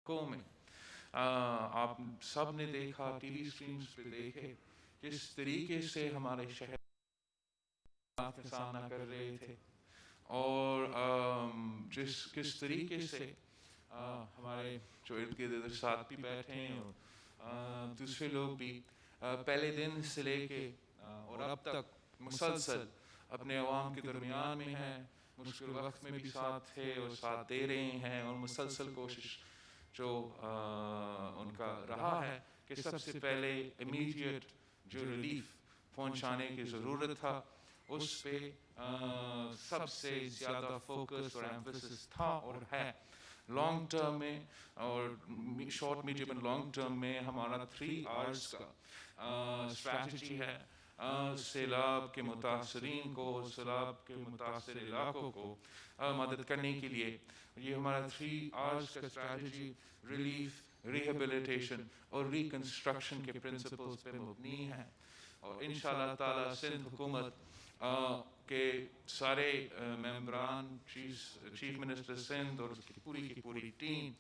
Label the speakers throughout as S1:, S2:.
S1: میں آپ سب نے دیکھا، ٹی وی اسکرینز پہ دیکھے کس طریقے سے ہمارے شہر کا سامنا کر رہے تھے، اور کس طریقے سے ہمارے جو ارد گرد ساتھ بھی بیٹھے ہیں اور دوسرے لوگ بھی پہلے دن سے لے کے اور اب تک مسلسل اپنے عوام کے درمیان میں ہیں، مشکل وقت میں بھی ساتھ تھے اور ساتھ دے رہے ہیں، اور مسلسل کوشش جو ان کا رہا ہے کہ سب سے پہلے امیڈیٹ جو ریلیف پہنچانے کی ضرورت تھا اس پہ سب سے زیادہ فوکس اور ایمفیسس تھا اور ہے۔ لانگ ٹرم میں اور short medium and long term میں ہمارا 3 Rs کا اسٹریٹجی ہے سیلاب کے متاثرین کو، سیلاب کے متاثر علاقوں کو مدد کرنے کے لیے۔ یہ ہمارا 3 Rs کا اسٹریٹجی ریلیف، ریہیبلیٹیشن اور ریکنسٹرکشن کے پرنسپلز پہ مبنی ہے، اور انشاءاللہ تعالی سندھ حکومت کے سارے ممبران، چیف منسٹر سندھ اور اس کی پوری ٹیم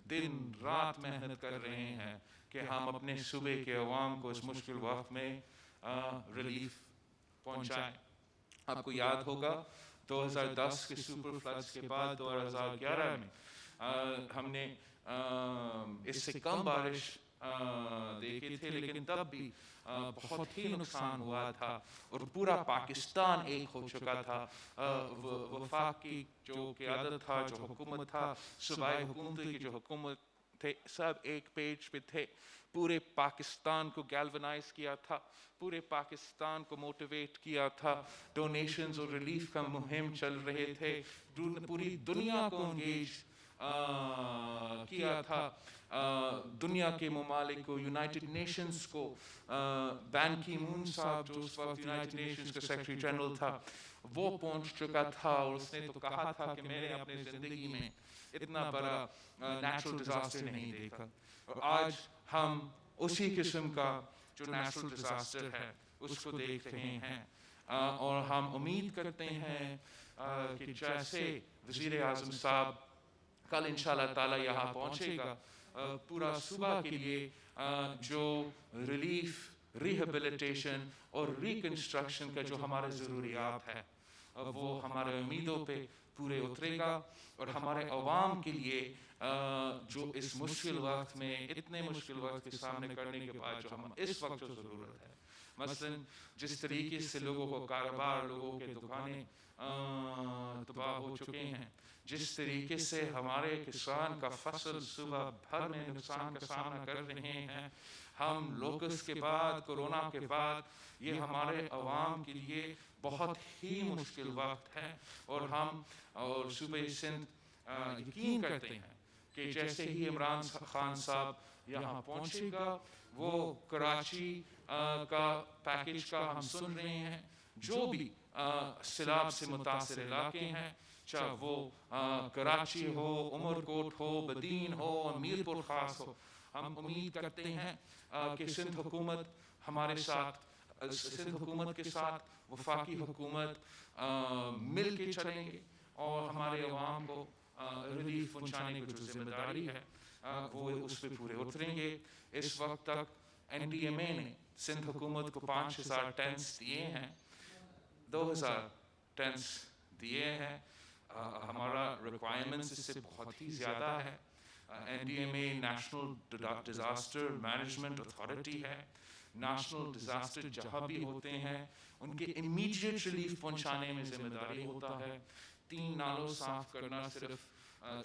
S1: دن رات محنت کر رہے ہیں کہ ہم اپنے صوبے کے عوام کو اس مشکل وقت میں ریلیف پہنچائیں۔ آپ کو یاد ہوگا 2010 کے سپر فلڈز کے بعد 2011 میں ہم نے اس سے کم بارش دیکھے تھے، لیکن تب بھی بہت ہی نقصان ہوا تھا اور پورا پاکستان ایک ہو چکا تھا۔ وفاق کی جو قیادت تھا، جو حکومت تھا، صوبائی حکومت کی جو حکومت تھے، سب ایک پیج پہ تھے، پورے پاکستان کو گیلونائز کیا تھا، پورے پاکستان کو موٹیویٹ کیا تھا، ڈونیشنز اور ریلیف کا مہم چل رہے تھے، پوری دنیا کو انگیج کیا تھا، دنیا کے ممالک کو، یونائٹڈ نیشنز کو، بین کی مون صاحب جو اس وقت یونائٹڈ نیشنز کا سیکرٹری جنرل تھا وہ پہنچ چکا تھا، اور اس نے تو کہا تھا کہ میں نے اپنی زندگی میں اتنا بڑا نیچرل ڈیزاسٹر نہیں دیکھا، اور آج ہم اسی قسم کا جو نیچرل ڈیزاسٹر ہے اس کو دیکھ رہے ہیں، اور ہم امید کرتے ہیں کہ جیسے وزیر اعظم صاحب کل انشاءاللہ تعالی یہاں پہنچے گا، پورا صوبہ کے لیے جو ریلیف، ریہیبلیٹیشن اور ریکنسٹرکشن کا جو ہمارے ضروریات ہے وہ ہمارے امیدوں پہ پورے اترے گا، اور ہمارے عوام کے لیے جو اس مشکل وقت میں، اتنے مشکل وقت کے سامنے کرنے کے بعد جو ہم اس وقت جو ضرورت ہے، مثلا جس طریقے سے لوگوں کو کاروبار، لوگوں کے دکانیں تباہ ہو چکے ہیں، جس طریقے سے ہمارے کسان کا فصل صوبہ بھر میں نقصان کا سامنا کر رہے ہیں، ہم لوکس کے بعد، کورونا کے بعد، یہ ہمارے عوام کے لیے بہت ہی مشکل وقت ہے، اور ہم اور صوبہ سندھ یقین کرتے ہیں کہ جیسے ہی عمران خان صاحب یہاں پہنچے گا، وہ کراچی کا پیکیج کا ہم سن رہے ہیں، جو بھی سیلاب سے متاثر علاقے ہیں، چاہے وہ کراچی ہو، عمرکوٹ ہو، بدین ہو، میرپور خاص ہو، ہم امید کرتے ہیں کہ سندھ حکومت ہمارے ساتھ، سندھ حکومت کے ساتھ وفاقی حکومت مل کے چلیں گے، اور ہمارے عوام کو ریلیف پہنچانے کی جو ذمہ داری ہے وہ اس پہ پورے اتریں گے۔ اس وقت تک NDMA نے سندھ حکومت کو 5000 ٹینٹس دیے ہیں، 2000 ٹینٹس دیے ہیں، ہمارا ریکوائرمنٹس اس سے بہت ہی زیادہ ہے۔ NDMA national disaster management authority ہے، نیشنل ڈیزاسٹر جہاں بھی ہوتے ہیں ان کے امیڈیٹ ریلیف پہنچانے میں ذمہ داری ہوتا ہے۔ 3 نالوں صاف کرنا صرف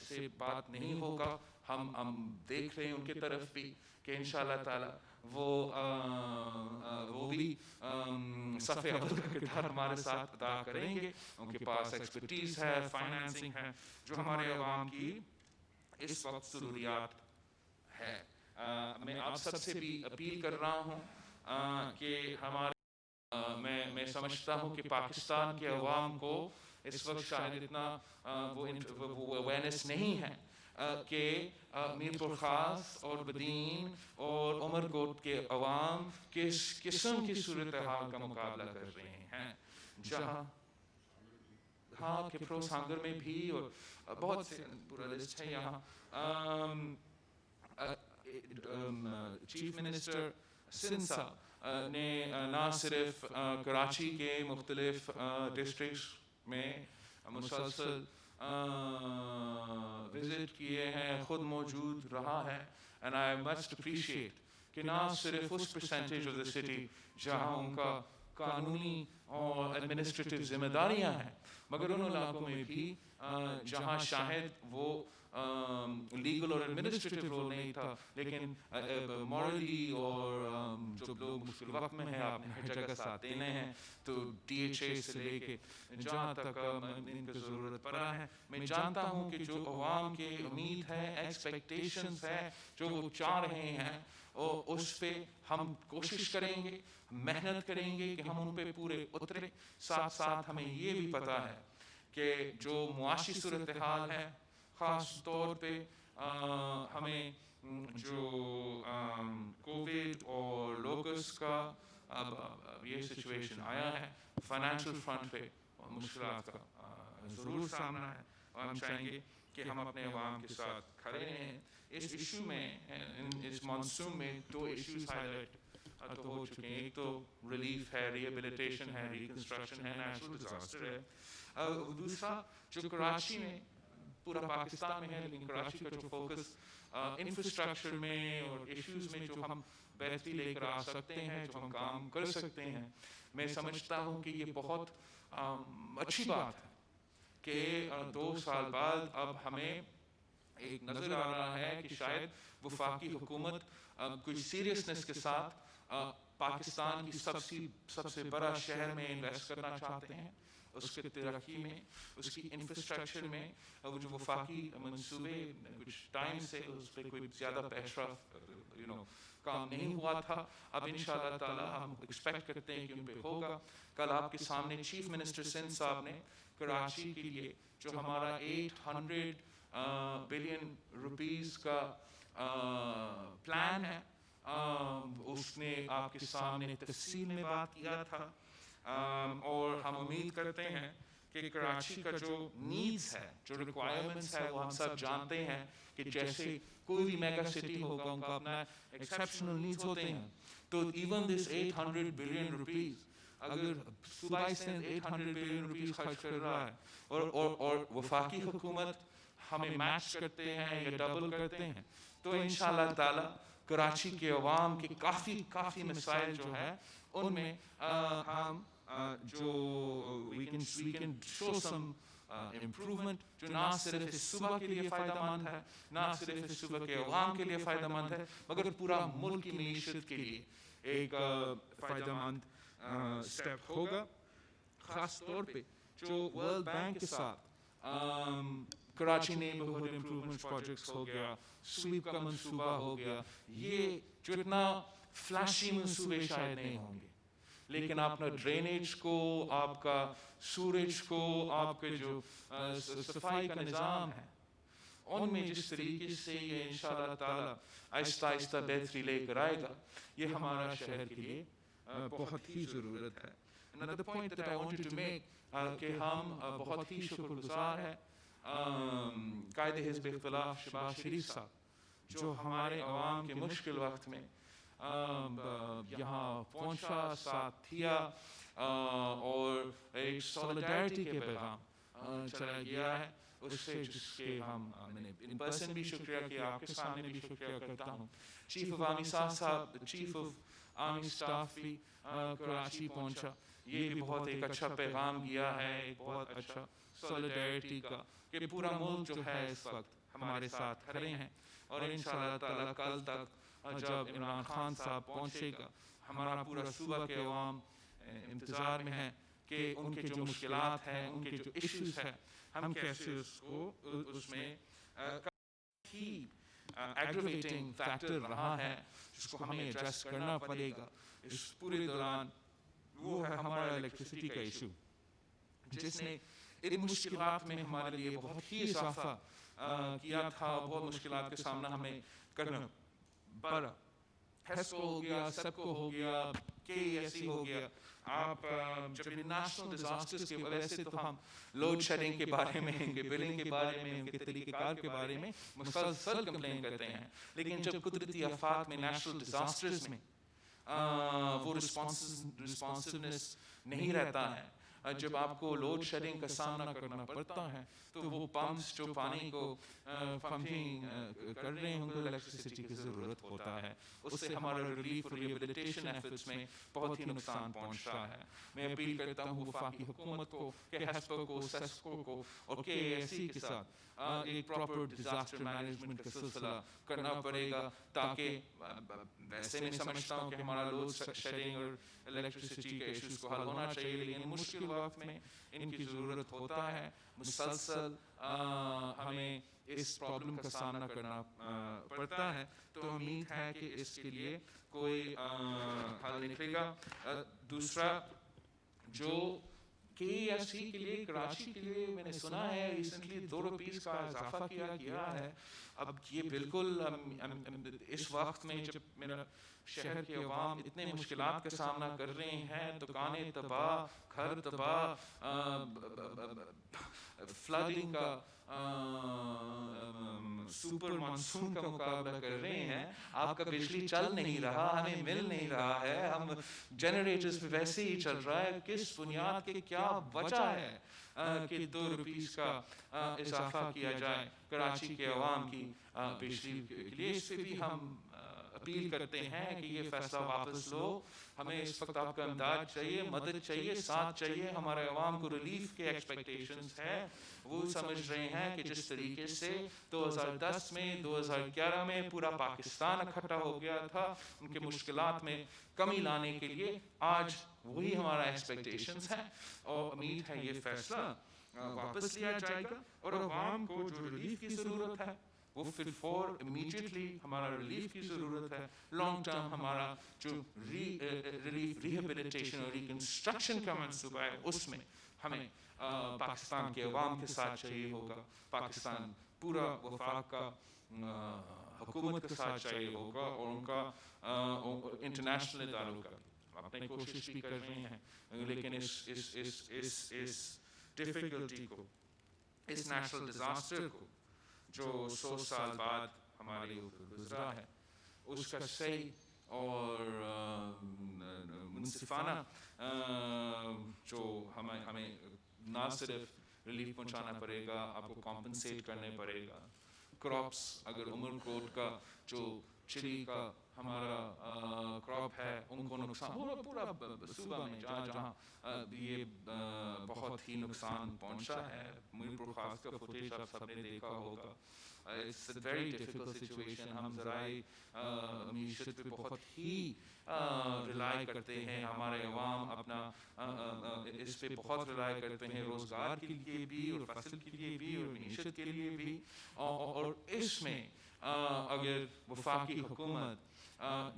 S1: سے بات نہیں ہوگا، ہم دیکھ رہے ہیں ان کی طرف بھی کہ انشاءاللہ تعالی وہ بھی صف اول کا کردار ہمارے ساتھ ادا کریں گے، ان کے پاس ایکسپرٹیز ہے، فائنانسنگ ہے، جو ہمارے عوام کی اس وقت ضروریات ہے۔ میں آپ سب سے بھی اپیل کر رہا ہوں کہ میں سمجھتا ہوں کہ پاکستان کے عوام کو اس وقت شاید اتنا وہ اویئرنیس نہیں ہے کہ میرپور خاص اور بدین اور عمرکوٹ کے عوام کس قسم کی صورتحال کا مقابلہ کر رہے ہیں، جہاں کہ پرو سانگر میں بھی، اور بہت سے پورا لسٹ ہے یہاں، چیف منسٹر سندھ صاحب نے نہ صرف کراچی کے مختلف ڈسٹرکٹس میں مسلسل وزٹ کیے ہیں، خود موجود رہا ہے، اینڈ آئی مسٹ اپریشیٹ کہ نہ صرف اس پرسنٹیج آف دا سٹی جہاں ان کا قانونی اور ایڈمنسٹریٹو ذمہ داریاں ہیں، مگر ان علاقوں میں بھی جہاں شاید وہ لیگل اور ایڈمنسٹریٹو رول نہیں تھا، لیکن مورلی اور جو لوگ مشکل وقت میں ہیں آپ نے ہر جگہ ساتھ دینے ہیں، تو ڈی ایچ اے سے لے کے جہاں تک ان کی ضرورت پڑا ہے، میں جانتا ہوں کہ جو عوام کی امید ہے، ایکسپیکٹیشنز ہے، جو وہ چاہ رہے ہیں، اور اس پہ ہم کوشش کریں گے، محنت کریں گے کہ ہم ان پہ پورے اترے. ساتھ ساتھ ہمیں یہ بھی پتہ ہے کہ جو معاشی صورتحال ہے، خاص طور پہ ہمیں جو کووڈ اور لوکس کا اب یہ سچویشن آیا ہے، فائنینشیل فرنٹ پہ مشکلات کا ضرور سامنا ہے، اور ہم چاہیں گے کہ ہم اپنے عوام کے ساتھ کھڑے ہیں. اس ایشو میں، اس مانسون میں 2 ایشوز ہائی لائٹ تو ہو چکے ہیں. ایک تو ریلیف ہے، ریہیبلیٹیشن ہے، ریکنسٹرکشن ہے، نیچرل ڈیزاسٹر ہے. دوسرا جو کراچی میں، پورا پاکستان میں ہے، لیکن کراچی کا جو فوکس انفراسٹرکچر میں اور ایشوز میں جو ہم بہتری لے کر آ سکتے ہیں، جو ہم کام کر سکتے ہیں، میں سمجھتا ہوں کہ یہ بہت اچھی بات ہے کہ 2 سال بعد اب ہمیں ایک نظر آ رہا ہے کہ شاید وفاقی حکومت کچھ سیریسنس کے ساتھ پاکستان کی سب سے بڑا شہر میں انویسٹ کرنا چاہتے ہیں، اس کے ترقی میں، اس کی انفراسٹرکچر میں. وہ جو وفاقی منصوبے کچھ ٹائم سے اس پہ کوئی زیادہ پیش رفت کام نہیں ہوا تھا، اب انشاءاللہ تعالی ہم ایکسپیکٹ کرتے ہیں کہ ان پہ ہوگا. کل آپ کے سامنے چیف منسٹر سندھ صاحب نے کراچی کے لیے جو ہمارا 800 بلین روپیز کا پلان ہے، اس نے آپ کے سامنے تفصیل میں بات کیا تھا، اور ہم امید کرتے ہیں کہ کراچی کا جو نیڈز ہے، جو ریکوائرمنٹس ہے، وہ ہم سب جانتے ہیں کہ جیسے کوئی بھی میگا سٹی ہوگا ان کا اپنا ایکسیپشنل نیڈز ہوتے ہیں. تو ایون دس 800 بلین روپیز، اگر صوبائی سندھ 800 بلین روپیز خرچ کر رہا ہے اور وفاقی حکومت ہمیں میچ کرتے ہیں یا ڈبل کرتے ہیں، تو انشاءاللہ تعالی کراچی کے عوام کے کافی مسائل جو ہے ان میں ہم جو we can show some improvement، جو نہ صرف اس صوبہ کے لیے فائدہ مند ہے، نہ صرف اس صوبہ کے عوام کے لیے فائدہ مند ہے، مگر پورا ملک کی معیشت کے لیے ایک فائدہ مند سٹیپ ہوگا. خاص طور پہ جو ورلڈ بینک کے ساتھ کراچی نیبرہڈ امپروومنٹ پروجیکٹس ہو گیا، سویپ کا منصوبہ ہو گیا، یہ جو اتنا فلیشی منصوبے شاید نہیں ہوں گے، لیکن آپ نے ڈرینیج کو، آپ کا سورج کو، آپ کے جو صفائی کا نظام ہے، ان میں جس طریقے سے یہ انشاءاللہ تعالی آہستہ آہستہ بہتری لے کر آئے گا، یہ ہمارا شہر کے لیے بہت ہی ضرورت ہے. Another point that I wanted to make کہ ہم بہت ہی شکر گزار ہیں قائد حزب اختلاف شہباز شریف صاحب، جو ہمارے عوام کے مشکل وقت میں یہاں پہنچا، ساتھ دیا، اور ایک سولیڈیرٹی کے پیغام چلا گیا ہے. اس سے جس کے میں نے ان پرسن بھی شکریہ کیا، آپ کے سامنے بھی شکریہ کرتا ہوں. چیف آف آرمی صاحب، چیف آف آرمی اسٹاف بھی کراچی پہنچا، یہ بھی بہت ایک اچھا پیغام گیا ہے، ایک بہت اچھا سولیڈیرٹی کا، کہ پورا ملک جو ہے اس وقت ہمارے ساتھ کھڑے ہیں. اور انشاءاللہ تعالی کل تک جب عمران خان صاحب پہنچے گا، ہمارا پورا صوبہ کے عوام انتظار میں ہے کہ ان کے جو مشکلات ہیں، ان کے جو ایشوز ہیں، ہم کیسے اس میں ہی ایگریویٹنگ فیکٹر رہا ہے جس کو ہمیں ایڈریس کرنا پڑے گا اس پورے دوران، وہ ہے ہمارا الیکٹریسٹی کا ایشو، جس نے ان مشکلات میں ہمارے لیے بہت ہی اضافہ کیا تھا. بہت مشکلات کا سامنا ہمیں کرنا پڑا. ہیسکو ہو گیا, سبکو ہو گیا, KESE ہو گیا. آپ جب نیشنل ڈیزاسٹرز کے ویسے تو ہم لوڈ شیڈنگ کے بارے میں, ان کے بلنگ کے بارے میں, ان کے طریقہ کار کے بارے میں مسلسل کمپلین کرتے ہیں, لیکن جب قدرتی آفات میں, نیشنل ڈیزاسٹرز میں وہ رسپانسونیس نہیں رہتا ہے, جب آپ کو لوڈ شیڈنگ کا سامنا کرنا پڑتا ہے تو وہ پمپس جو پانی کو پمپنگ کر رہے ہیں ان کو الیکٹریسٹی کی ضرورت ہوتا ہے. اس سے ہمارا ریلیف اور ریہیبلیٹیشن ایفرٹس میں بہت ہی نقصان پہنچ رہا ہے. میں اپیل کرتا ہوں وفاقی حکومت کو کہ ہیسپو کو, سیسکو کو اور KESE کے ساتھ ایک پراپر ڈیزاسٹر مینجمنٹ کا سلسلہ کرنا پڑے گا, تاکہ ویسے میں سمجھتا ہوں کہ ہمارا لوڈ شیڈنگ اور الیکٹریسٹی کے ایشوز کو حل ہونا چاہیے, لیکن مشکل وقت میں ان کی ضرورت ہوتا ہے. مسلسل ہمیں اس پرابلم کا سامنا کرنا پڑتا ہے, تو امید ہے کہ اس کے لیے کوئی حل نکلے گا. دوسرا جو KESE کے لیے, کراچی کے لیے میں نے سنا ہے ریسنٹلی 2 روپیز کا اضافہ کیا گیا ہے. اب یہ بالکل اس وقت میں جب میرا شہر کے عوام اتنے مشکلات کا سامنا کر رہے ہیں, دکانیں تباہ, گھر تباہ, فلڈنگ کا سپر مانسون کا مقابلہ کر رہے ہیں, آپ کا بجلی چل نہیں رہا, ہمیں مل نہیں رہا ہے, ہم جنریٹرز پہ ویسے ہی چل رہا ہے. کس بنیاد کے کیا وجہ ہے کہ 2 روپیز کا اضافہ کیا جائے کراچی کے عوام کی بجلی کے لیے؟ اس پہ بھی ہم اپیل کرتے ہیں کہ یہ فیصلہ واپس لو. ہمیں اس وقت آپ کا امداد چاہیے, مدد چاہیے, ساتھ چاہیے. ہمارے عوام کو ریلیف کے ایکسپیکٹیشنز ہیں. وہ سمجھ رہے ہیں کہ جس طریقے سے 2010 میں, 2011 میں پورا پاکستان اکٹھا ہو گیا تھا ان کے مشکلات میں کمی لانے کے لیے, آج وہی ہمارا ایکسپیکٹیشنز ہیں, اور امید ہے یہ فیصلہ واپس لیا جائے گا. اور عوام کو جو ریلیف کی ضرورت ہے وہ فور امیڈیٹلی ہمارا ریلیف کی ضرورت ہے. لانگ ٹرم ہمارا جو ریلیف, ریہیبلیٹیشن اور ریکنسٹرکشن کا منصوبہ ہے, اس میں ہمیں پاکستان کے عوام کے ساتھ چاہیے ہوگا, پاکستان پورا وفاق کا حکومت کے ساتھ چاہیے ہوگا, اور ان کا انٹرنیشنل اداروں کا. اپنی کوشش بھی کر رہے ہیں, لیکن اس ڈیفیکلٹی کو, اس نیشنل ڈیزاسٹر کو جو 100 سال بعد ہمارے اوپر گزرا ہے, اس کا صحیح اور منصفانہ جو ہمیں نہ صرف ریلیف پہنچانا پڑے گا, آپ کو کمپنسیٹ کرنے پڑے گا. کراپس, اگر عمر کوٹ کا جو چلی کا ہمارا کراپ ہے, ان کو نقصان پورا صوبہ میں جہاں جہاں یہ بہت ہی نقصان پہنچا ہے. میرپور خاص کا فوٹیج آپ سب نے دیکھا ہوگا. It's a very difficult situation. ہم ذرائع معیشت پہ بہت ہی ریلائی کرتے ہیں, ہمارے عوام اپنا اس پہ بہت ریلائی کرتے ہیں, روزگار کے لیے بھی اور فصل کے لیے بھی اور معیشت کے لیے بھی. اور اس میں اگر وفاقی حکومت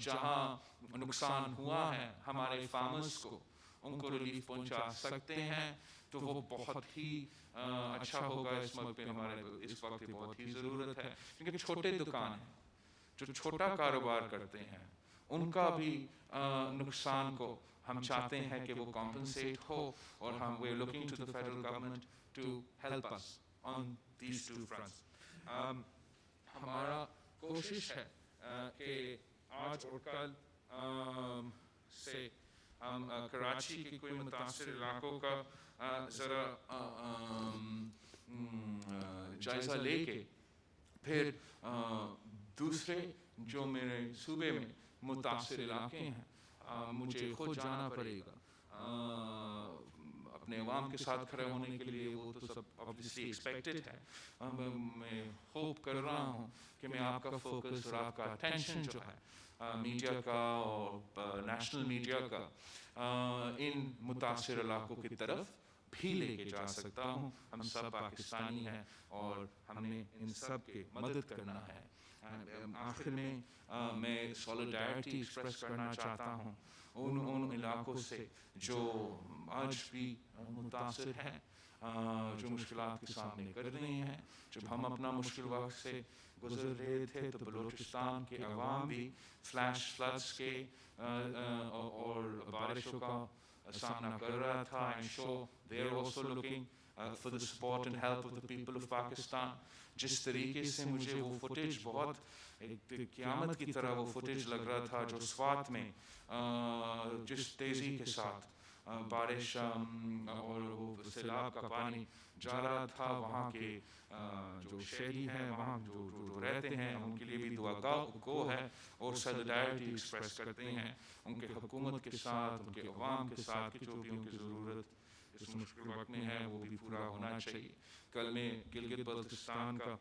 S1: جہاں نقصان ہوا ہے ہمارے فارمرز کو, ان کو ریلیف پہنچا سکتے ہیں, تو وہ بہت ہی اچھا ہوگا. اس ملک پہ ہمارے اس وقت بہت ہی ضرورت ہے, کیونکہ چھوٹے دکان ہیں جو چھوٹا کاروبار کرتے ہیں, ان کا بھی نقصان کو ہم چاہتے ہیں کہ وہ کمپنسیٹ ہو, اور ہم we are looking to the federal government to help us on these 2 fronts. ہمارا کوشش ہے کہ آج اور کل سے ہم کراچی کے کوئی متاثر علاقوں کا ذرا جائزہ لے کے پھر دوسرے جو میرے صوبے میں متاثر علاقے ہیں, مجھے خود جانا پڑے گا اپنے عوام کے ساتھ کھڑے ہونے کے لیے. وہ تو سب obviously expected ہے. میں ہوپ کر رہا ہوں کہ میں آپ کا فوکس اور آپ کا اٹینشن جو ہے میڈیا کا اور نیشنل میڈیا کا ان متاثر علاقوں کی طرف بھی لے کے جا سکتا ہوں. ہم سب پاکستانی ہیں اور ہم نے ان سب کی مدد کرنا ہے. آخر میں سولیڈیرٹی ایکسپریس کرنا چاہتا ہوں ان علاقوں سے جو آج بھی متاثر ہیں. جو مشکلات کے سامنے کر رہے ہیں. جب ہم اپنا مشکل وقت سے گزر رہے تھے تو بلوچستان کے عوام بھی فلیش فلڈس کے اور بارشوں کا سامنا کر رہا تھا. I'm sure they are also looking for the support and help of the people of Pakistan. جس طریقے سے مجھے وہ فوٹیج بہت ایک قیامت کی طرح وہ فوٹیج لگ رہا تھا جو سوات میں جس تیزی کے ساتھ بارش اور وہ سیلاب کا پانی جا رہا تھا. وہاں کے جو شہری ہیں وہاں جو رہتے ہیں ان کے لیے بھی دعا گو ہے اور سیلیڈیرٹی ایکسپریس کرتے ہیں ان کے حکومت کے ساتھ, ان کے عوام کے ساتھ کہ جو بھی ان کی ضرورت اس مشکل وقت میں ہے وہ بھی پورا ہونا چاہیے. کل میں گلگت بلتستان کا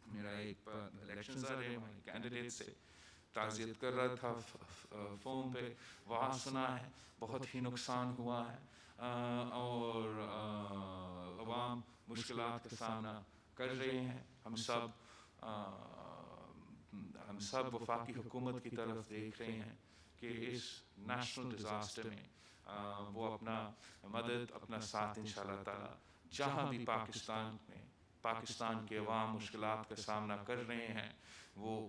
S1: میرا ایک الیکشنز آ رہے ہیں کینڈیڈیٹ سے تعزیت کر رہا تھا فون پہ. وہاں سنا ہے بہت ہی نقصان ہوا ہے اور عوام مشکلات کا سامنا کر رہے ہیں. ہم سب وفاقی حکومت کی طرف دیکھ رہے ہیں کہ اس نیشنل ڈیزاسٹر میں وہ اپنا مدد اپنا ساتھ انشاءاللہ تعالی جہاں بھی پاکستان کے عوام مشکلات کا سامنا کر رہے ہیں وہ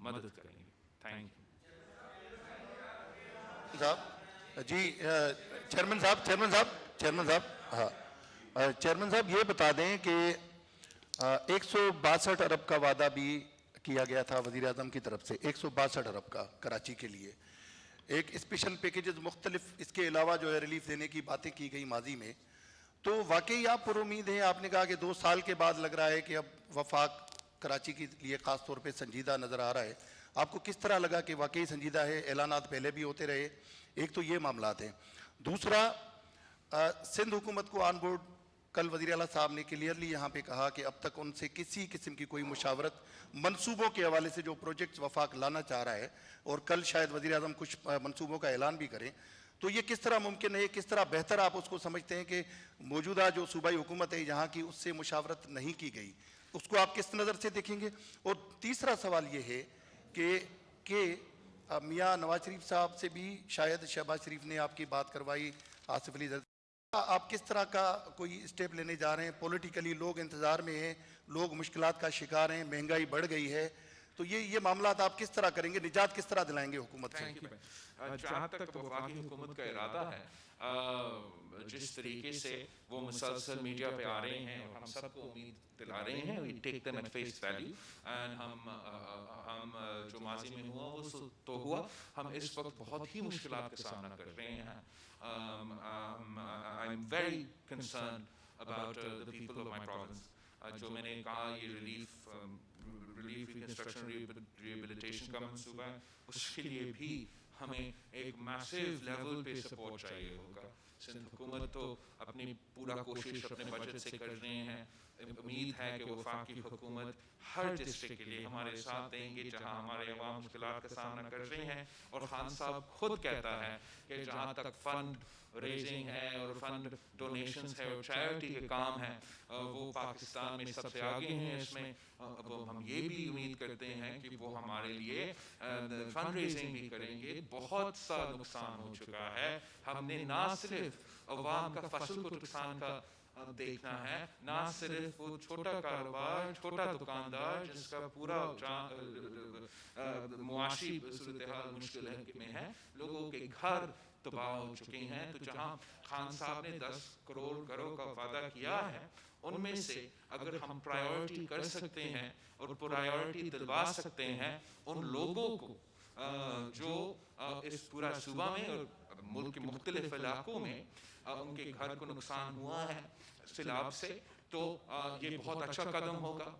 S1: مدد کریں گے. Thank you.
S2: جی چیئرمین صاحب ہاں چیئرمین صاحب یہ بتا دیں کہ 162 ارب کا وعدہ بھی کیا گیا تھا وزیر اعظم کی طرف سے, 162 ارب کا کراچی کے لیے. ایک اسپیشل پیکیجز مختلف اس کے علاوہ جو ہے ریلیف دینے کی باتیں کی گئی ماضی میں. تو واقعی آپ پر امید ہیں؟ آپ نے کہا کہ 2 سال کے بعد لگ رہا ہے کہ اب وفاق کراچی کے لیے خاص طور پہ سنجیدہ نظر آ رہا ہے. آپ کو کس طرح لگا کہ واقعی سنجیدہ ہے؟ اعلانات پہلے بھی ہوتے رہے. ایک تو یہ معاملات ہیں. دوسرا سندھ حکومت کو آن بورڈ کل وزیر اعلیٰ صاحب نے کلیئرلی یہاں پہ کہا کہ اب تک ان سے کسی قسم کی کوئی مشاورت منصوبوں کے حوالے سے جو پروجیکٹس وفاق لانا چاہ رہا ہے, اور کل شاید وزیر اعظم کچھ منصوبوں کا اعلان بھی کریں, تو یہ کس طرح ممکن ہے؟ کس طرح بہتر آپ اس کو سمجھتے ہیں کہ موجودہ جو صوبائی حکومت ہے یہاں کی اس سے مشاورت نہیں کی گئی, اس کو آپ کس نظر سے دیکھیں گے؟ اور تیسرا سوال یہ ہے کہ میاں نواز شریف صاحب سے بھی شاید شہباز شریف نے آپ کی بات کروائی, آصف علی زرداری, آپ کس طرح کا کوئی اسٹیپ لینے جا رہے ہیں؟ پولیٹیکلی لوگ انتظار میں ہیں, لوگ مشکلات کا شکار ہیں, مہنگائی بڑھ گئی ہے, تو یہ معاملات آپ کس طرح کریں گے؟ نجات کس طرح دلائیں گے حکومت سے؟
S1: جہاں تک وفاقی حکومت کا ارادہ ہے, جس طریقے سے وہ مسلسل میڈیا پہ آ رہے ہیں اور ہم سب کو امید دلا رہے ہیں, we take them at face value, and ہم جو ماضی میں ہوا وہ تو ہوا. ہم اس وقت بہت ہی مشکلات کا سامنا کر رہے ہیں. I'm very concerned about the people of my province. جو میں نے کہا یہ ریلیف ریکنسٹرکشن ریہیبلیٹیشن کا منصوبہ ہے, اس کے لیے بھی ہمیں ایک میسیو لیول پہ سپورٹ چاہیے ہوگا. سندھ حکومت تو اپنی پورا کوشش اپنے بجٹ سے کر رہے ہیں. امید ہے کہ وفاقی حکومت ہر ڈسٹرکٹ کے لیے ہمارے ساتھ دیں گے جہاں ہمارے عوام مشکلات کا سامنا کر رہے ہیں. اور خان صاحب خود کہتا ہے کہ جہاں تک فنڈ ریزنگ ہے اور فنڈ ڈونیشنز ہے اور چیریٹی کے کام ہیں وہ پاکستان میں سب سے آگے ہیں. اس میں اب ہم یہ بھی امید کرتے ہیں کہ وہ ہمارے لیے فنڈ ریزنگ بھی کریں گے. بہت سا نقصان ہو چکا ہے. ہم نے نہ صرف عوام کا فصل کو نقصان کا دیکھنا ہے, نہ صرف وہ چھوٹا کاروبار, چھوٹا دکاندار جس کا پورا معاشی صورتحال مشکل میں ہے, لوگوں کے گھر تباہ ہو چکے ہیں. تو جہاں خان صاحب نے 10 کروڑ کا وعدہ کیا ہے, ان میں سے اگر ہم پرائیورٹی کر سکتے ہیں اور پرائیورٹی دلوا سکتے ہیں ان لوگوں کو جو اس پورا صوبہ میں اور ملک کے مختلف علاقوں میں ان کے گھر کو نقصان ہوا ہے سیلاب سے, تو یہ بہت اچھا قدم ہوگا.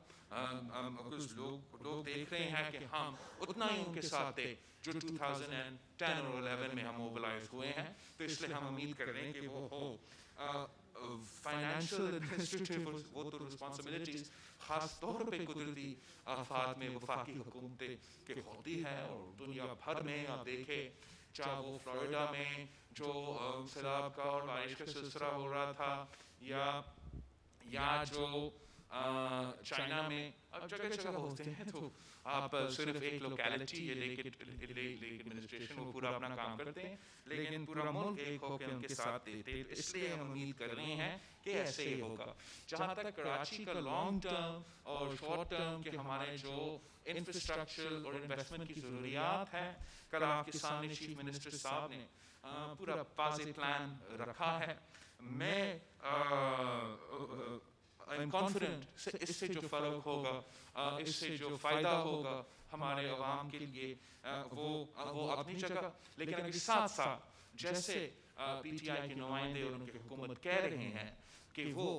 S1: لوگ دیکھ رہے ہیں کہ ہم اتنا ہی ان کے ساتھ تھے جو 2010 اور 11 میں ہم موبلائز ہوئے ہیں. تو اس لیے ہم امید کر رہے ہیں کہ وہ ہو. فائنینشیل ایڈمنسٹریٹو وہ تو رسپانسبلٹیز خاص طور پہ قدرتی آفات میں وفاقی حکومتیں کی ہوتی ہے, اور دنیا بھر میں آپ دیکھیں چاہے وہ فلوریڈا میں جو سیلاب کا اور بارش کا سلسلہ ہو رہا تھا, یا جو چائنا میں اب جگہ جگہ ہوتے ہیں تو آپ صرف ایک لوکیلٹی یہ لیک ایڈمنسٹریشن وہ پورا اپنا کام کرتے ہیں لیکن پورا ملک ایک ہو کے ان کے ساتھ دیتے، اس لیے ہم امید کر رہے ہیں کہ ایسے ہی ہوگا. جہاں تک کراچی کا لانگ ٹرم اور شارٹ ٹرم کے ہمارے جو انفراسٹرکچر اور انویسٹمنٹ کی ضروریات ہیں، کل آپ کے سامنے چیف منسٹر صاحب نے پورا واضح پلان رکھا ہے. میں I'm confident اس سے جو فرق ہوگا، اس سے جو فائدہ ہوگا ہمارے عوام کے لیے وہ اپنی جگہ، لیکن اگر ساتھ ساتھ جیسے پی ٹی آئی کے نمائندے اور ان کی حکومت کہہ رہے ہیں کہ وہ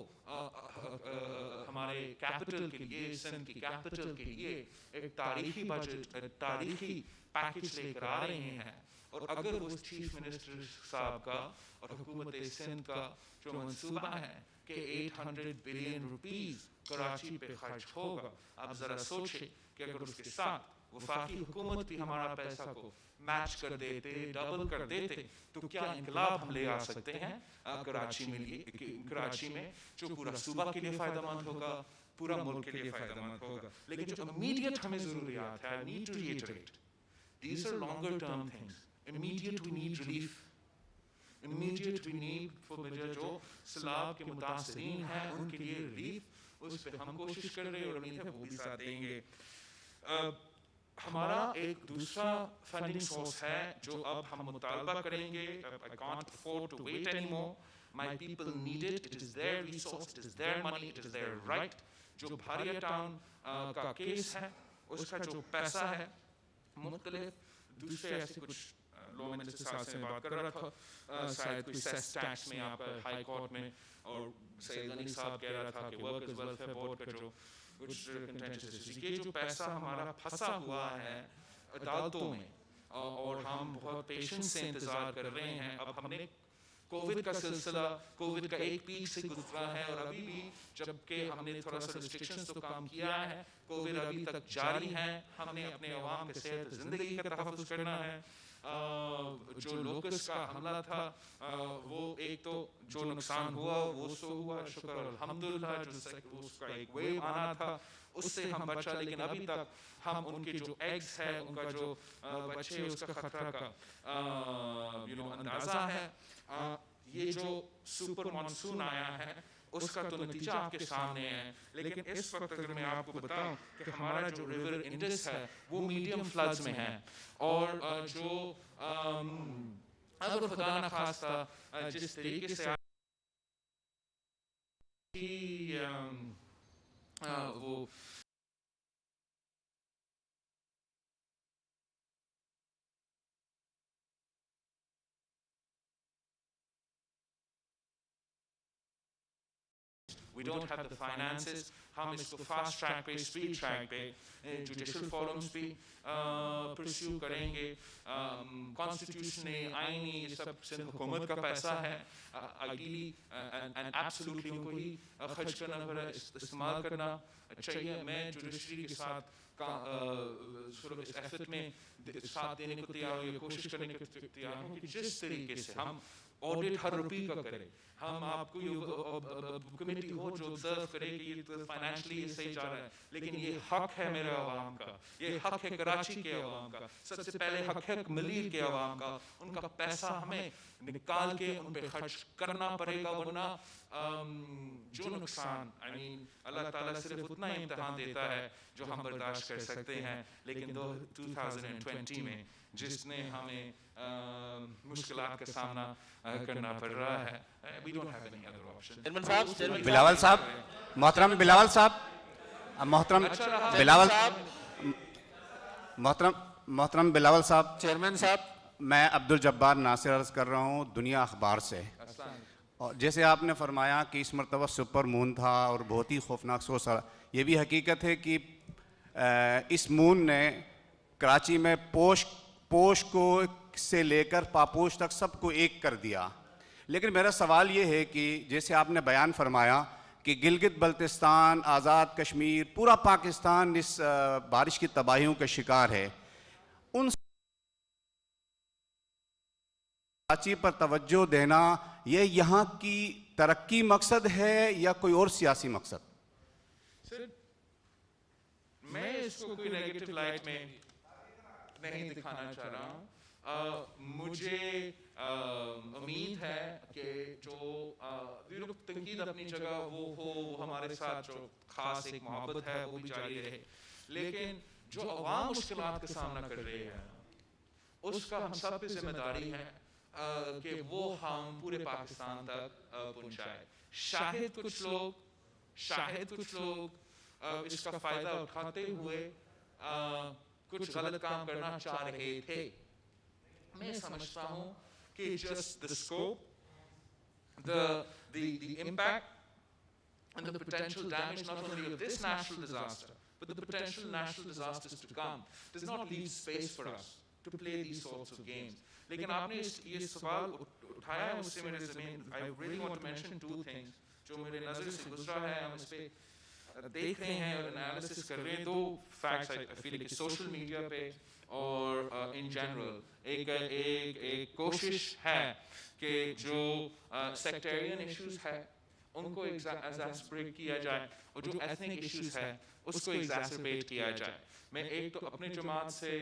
S1: ہمارے کیپٹل کے لیے، سندھ کی کیپٹل کے لیے ایک تاریخی بجٹ، تاریخی پیکج لے کر آ رہے ہیں، اور اگر وہ چیف منسٹر صاحب کا اور حکومت سندھ کا جو منصوبہ ہے کہ 800 بلین روپیز کراچی پہ خرچ ہوگا، آپ ذرا سوچیں کہ اگر اس کے ساتھ وفاقی حکومت بھی ہمارا پیسہ کو میچ کر دیتے، ڈبل کر دیتے، تو کیا انقلاب ہم لے آ سکتے ہیں کراچی میں، جو پورا صوبہ کے لیے فائدہ مند ہوگا، پورا ملک کے لیے فائدہ مند ہوگا. لیکن جو امیڈیٹ ہمیں ضروریات ہے، I need to reiterate, these are longer term things. Immediate we need relief. Immediate we need for جو سیلاب کے متاثرین ہیں ان کے لیے ریلیف، اس پہ ہم کوشش کر رہے ہیں اور امید ہے وہ بھی ساتھ دیں گے. ہمارا ایک دوسرا فنڈنگ سورس ہے جو اب ہم مطالبہ کریں گے. I can't afford to wait anymore. My people need it. It is their resource. It is their money. It is their right. جو بھاریا ٹاؤن کا کیس ہے، اس کا جو پیسہ ہے، مختلف دوسرے ایسے کچھ لو منسٹر صاحب سے بات کر رہا تھا، شاید کوئی سیس ٹیکس میں آپ ہائی کورٹ میں، اور سید غنی صاحب کہہ رہا تھا کہ ورکرز ویلفیئر بورڈ کا جو کچھ کنٹینجنسی، یہ جو پیسہ ہمارا پھنسا ہوا ہے عدالتوں میں، اور ہم بہت پیشنس سے انتظار کر رہے ہیں. اب ہم نے کووڈ کا سلسلہ، کووڈ کا ایک پیک سے گزرا ہے، اور ابھی بھی جبکہ ہم نے تھوڑا سا ریسٹرکشنز تو کام کیا ہے، کووڈ ابھی تک جاری ہے. ہم نے اپنے عوام کے صحت زندگی کا تحفظ کرنا ہے. جو لوکس کا حملہ تھا، وہ ایک تو جو نقصان ہوا وہ سو ہوا، شکر الحمدللہ. جو اس کا ایک ویو آنا تھا اس سے ہم بچا، لیکن ابھی تک ہم ان کے جو ایگز ہے، ان کا جو بچے، اس کا خطرہ کا اندازہ ہے. یہ جو سپر مانسون آیا ہے اس کا تو نتیجہ آپ کے سامنے ہے، لیکن اس وقت اگر میں آپ کو بتاؤں کہ ہمارا جو ریور انڈس ہے وہ میڈیم فلڈز میں ہے، اور جو اگر خدا نہ خواستہ جس طریقے سے وہ We don't have the finances. ہم اس کو فاسٹ ٹریک پہ، اسپیڈ ٹریک پہ، جوڈیشل فورمز بھی پرسیو کریں گے. کانسٹیٹیوشن، آئینی، یہ سب سندھ حکومت کا پیسہ ہے. آئیڈیلی اینڈ ایبسولوٹلی ان کو ہی خرچ کرنا پڑا، استعمال کرنا چاہیے. میں جوڈیشری کے ساتھ اس ایفرٹ میں ساتھ دینے کو تیار ہوں، یا کوشش کرنے کو تیار ہوں کہ جس طریقے سے ہم آڈٹ ہر روپی کا کریں. ہم آپ کو کمیٹی ہو جو آبزرو کرے کہ یہ تو فائنینشلی صحیح جا رہا ہے، لیکن یہ حق ہے میرے عوام کا، یہ حق ہے کراچی کے عوام کا، سب سے پہلے حق ہے ملیر کے عوام کا. ان کا پیسہ ہمیں نکال کے ان پہ خرچ کرنا پڑے گا، ورنہ جو نقصان اللہ تعالیٰ صرف اتنا امتحان دیتا ہے جو ہم برداشت کر سکتے ہیں. لیکن 2020 میں جس نے ہمیں مشکلات کا سامنا کرنا پڑ رہا ہے، we don't have any other option.
S3: Bilawal صاحب، محترم بلاول صاحب، محترم بلاول صاحب،
S4: چیئرمین صاحب،
S3: میں عبدالجبار ناصر عرض کر رہا ہوں دنیا اخبار سے. اور جیسے آپ نے فرمایا کہ اس مرتبہ سپر مون تھا اور بہت ہی خوفناک سو سا، یہ بھی حقیقت ہے کہ اس مون نے کراچی میں پوش کو سے لے کر پاپوش تک سب کو ایک کر دیا. لیکن میرا سوال یہ ہے کہ جیسے آپ نے بیان فرمایا کہ گلگت بلتستان، آزاد کشمیر، پورا پاکستان اس بارش کی تباہیوں کا شکار ہے، ان کراچی پر توجہ دینا یہ یہاں کی ترقی مقصد ہے یا کوئی اور سیاسی مقصد؟
S1: میں اس کو کوئی نیگیٹو لائٹ میں نہیں دکھانا چاہ رہا ہوں. مجھے امید ہے کہ جو تنقید اپنی جگہ وہ ہو, وہ ہمارے ساتھ جو خاص ایک محبت ہے وہ بھی جاری رہے, لیکن جو عوام مشکلات کا سامنا کر رہی ہے اس کا ہم سب پہ ذمہ داری ہے کہ وہ ہم پورے پاکستان تک پہنچائے. شاید کچھ لوگ اس کا فائدہ اٹھاتے ہوئے کچھ غلط کام کرنا چاہ رہے تھے. میں سمجھتا ہوں کہ just the scope, the impact and the potential damage not only of this natural disaster but the potential national disasters to come does not leave space for us to play these sorts of games. لیکن آپ نے یہ سوال اٹھایا ہے, اس سے میرے ذہن I really want to mention two things جو میرے نظر سے گزرا ہے. ہم اس پہ دیکھ رہے ہیں اور انالیسس کر رہے ہیں. دو فیکٹس I feel کہ سوشل میڈیا پہ اور ان جنرل ایک کوشش ہے کہ جو سیکٹیرین ایشوز ہے ان کو ایگزاسپریٹ کیا جائے اور جو ایتھنک ایشوز ہے اس کو ایگزاسپریٹ کیا جائے. میں ایک تو اپنی جماعت سے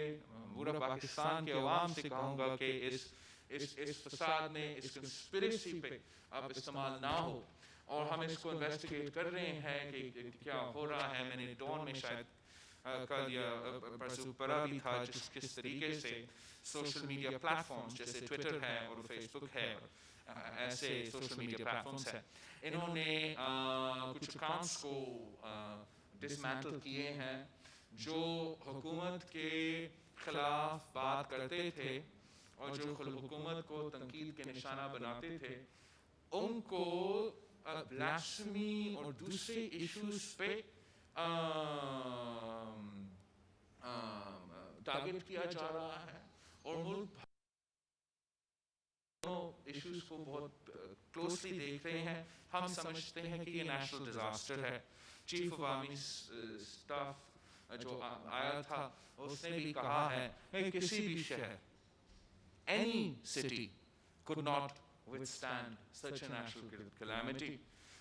S1: پورا پاکستان کے عوام سے کہوں گا کہ اس فساد میں اس کنسپریسی پہ اب استعمال نہ ہو, اور ہم اس کو انویسٹیگیٹ کر رہے ہیں کہ کیا ہو رہا ہے. میں نے ڈون میں شاید کل یا پرسوں پڑھا بھی تھا کس طریقے سے سوشل میڈیا پلیٹ فارمز جیسے ٹویٹر ہے اور فیس بک ہے, ایسے سوشل میڈیا پلیٹ فارمز ہیں, انہوں نے کچھ اکاؤنٹس کو ڈسمینٹل کیے ہیں جو حکومت کے خلاف بات کرتے تھے اور جو حکومت کو تنقید کے نشانہ بناتے تھے. ان کو بلاسفیمی اور دوسرے ایشوز پہ ٹارگٹ کیا جا رہا ہے, اور ملک ایشوز کو بہت کلوزلی دیکھ رہے ہیں. ہم سمجھتے ہیں کہ یہ نیشنل ڈیزاسٹر ہے. چیف آف آرمی اسٹاف جو آیا تھا اس نے بھی کہا ہے کہ کسی بھی شہر any city could not withstand such a natural calamity.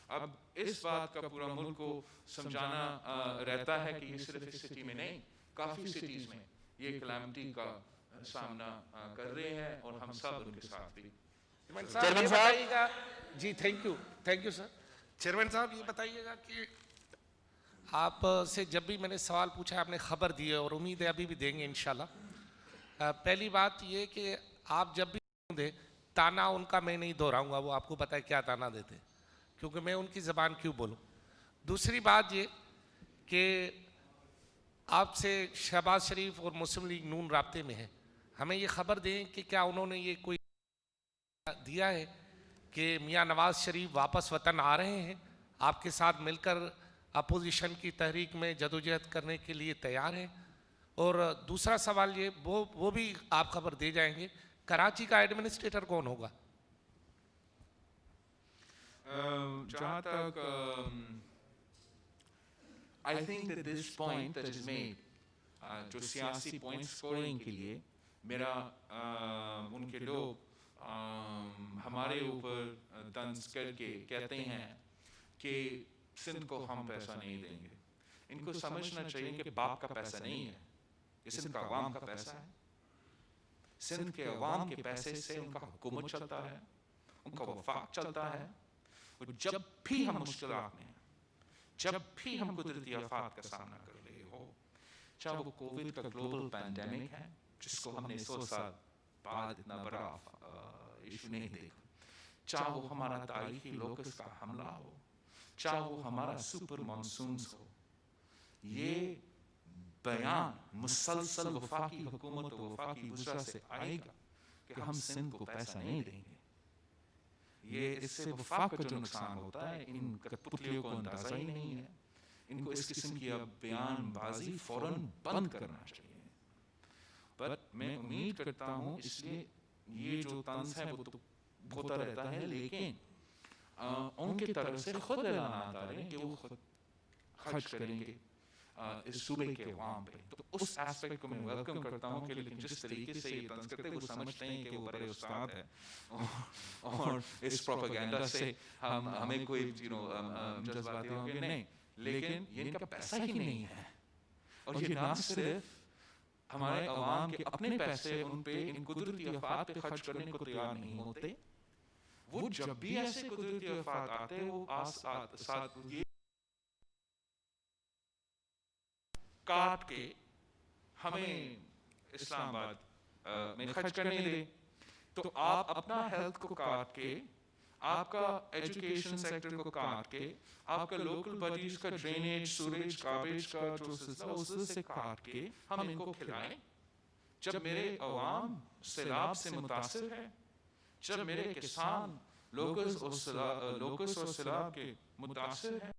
S1: اب اس بات کا پورا ملک کو سمجھانا رہتا ہے کہ یہ صرف اس سٹی میں نہیں, کافی سٹیز میں یہ کلیمٹی کا سامنا کر رہے ہیں اور ہم سب ان کے ساتھ بھی.
S4: چیئرمین صاحب جی تھینک یو سر. چیئرمین صاحب یہ بتائیے گا کہ آپ سے جب بھی میں نے سوال پوچھا آپ نے خبر دی ہے اور امید ہے ابھی بھی دیں گے انشاءاللہ. پہلی بات یہ کہ آپ جب بھی دیں تانا ان کا میں نہیں دہراؤں گا, وہ آپ کو پتہ ہے کیا تانا دیتے, کیونکہ میں ان کی زبان کیوں بولوں. دوسری بات یہ کہ آپ سے شہباز شریف اور مسلم لیگ نون رابطے میں ہیں, ہمیں یہ خبر دیں کہ کیا انہوں نے یہ کوئی دیا ہے کہ میاں نواز شریف واپس وطن آ رہے ہیں, آپ کے ساتھ مل کر اپوزیشن کی تحریک میں جدوجہد کرنے کے لیے تیار ہیں. اور دوسرا سوال یہ وہ بھی آپ خبر دے جائیں گے, کراچی کا ایڈمنسٹریٹر کون ہوگا؟
S1: جہاں تک I think that this point that is made جو سیاسی پوائنٹ سکورنگ کے لیے میرا ان کے لوگ ہمارے اوپر طنز کر کے کہتے ہیں کہ سندھ کو ہم پیسہ نہیں دیں گے. ان کو سمجھنا چاہیے کہ باپ کا پیسہ نہیں ہے, یہ سندھ کا عوام کا پیسہ ہے. سندھ کے عوام کے پیسے سے ان کا حکومت چلتا ہے, ان کا وفاق چلتا ہے. اور جب بھی ہم مشکلات میں ہیں, جب بھی ہم قدرتی آفات کا سامنا کر رہے ہو, چاہے وہ کووڈ کا گلوبل پینڈیمک ہے جس کو ہم نے 100 سال بعد اتنا بڑا ایشو نہیں دیکھا, چاہے وہ ہمارا تاریخی لوکس کا حملہ ہو, چاہے وہ ہمارا سپر مانسونز ہو, یہ بیان مسلسل وفاقی حکومت و وفاقی وزراء سے آئے گا کہ ہم سندھ کو پیسہ نہیں دیں گے. یہ اس سے وفاق کا جو نقصان ہوتا ہے ان کٹپتلیوں کو اندازہ ہی نہیں ہے. ان کو اس قسم کی بیان بازی فوراً بند کرنا چاہیے. بٹ میں امید کرتا ہوں, اس لیے یہ جو طنز ہے وہ تو ہوتا رہتا ہے, لیکن ان کی طرف سے خود اعلانات آ رہے ہیں کہ وہ خود خرچ کریں گے اس صوبے کے عوام پہ. تو اس ایسپیکٹ کو میں ویلکم کرتا ہوں کہ لیکن جس طریقے سے یہ طنز کرتے وہ سمجھتے ہیں کہ وہ بڑے استاد ہے اور اس پروپیگنڈا سے ہمیں کوئی جذباتی ہوں گے, نہیں, لیکن یہ ان کا پیسہ ہی نہیں ہے. اور یہ نہ صرف ہمارے عوام کے اپنے پیسے ان پہ ان قدرتی آفات پہ خرچ کرنے کو تیار نہیں ہوتے، وہ جب بھی ایسے قدرتی آفات آتے وہ ساتھ یہ کاٹ کے ہمیں اسلام آباد میں خرچ کرنے دے، تو آپ اپنا ہیلتھ کو کاٹ کے، آپ کا ایجوکیشن سیکٹر کو کاٹ کے، آپ کا لوکل باڈیز کا ڈرینیج، سوریج، گاربیج کا جو سلسلہ اس سے کاٹ کے ہم ان کو کھلائیں. جب میرے عوام سیلاب سے متاثر ہے، جب میرے کسان لوکس اور سیلاب کے متاثر ہیں،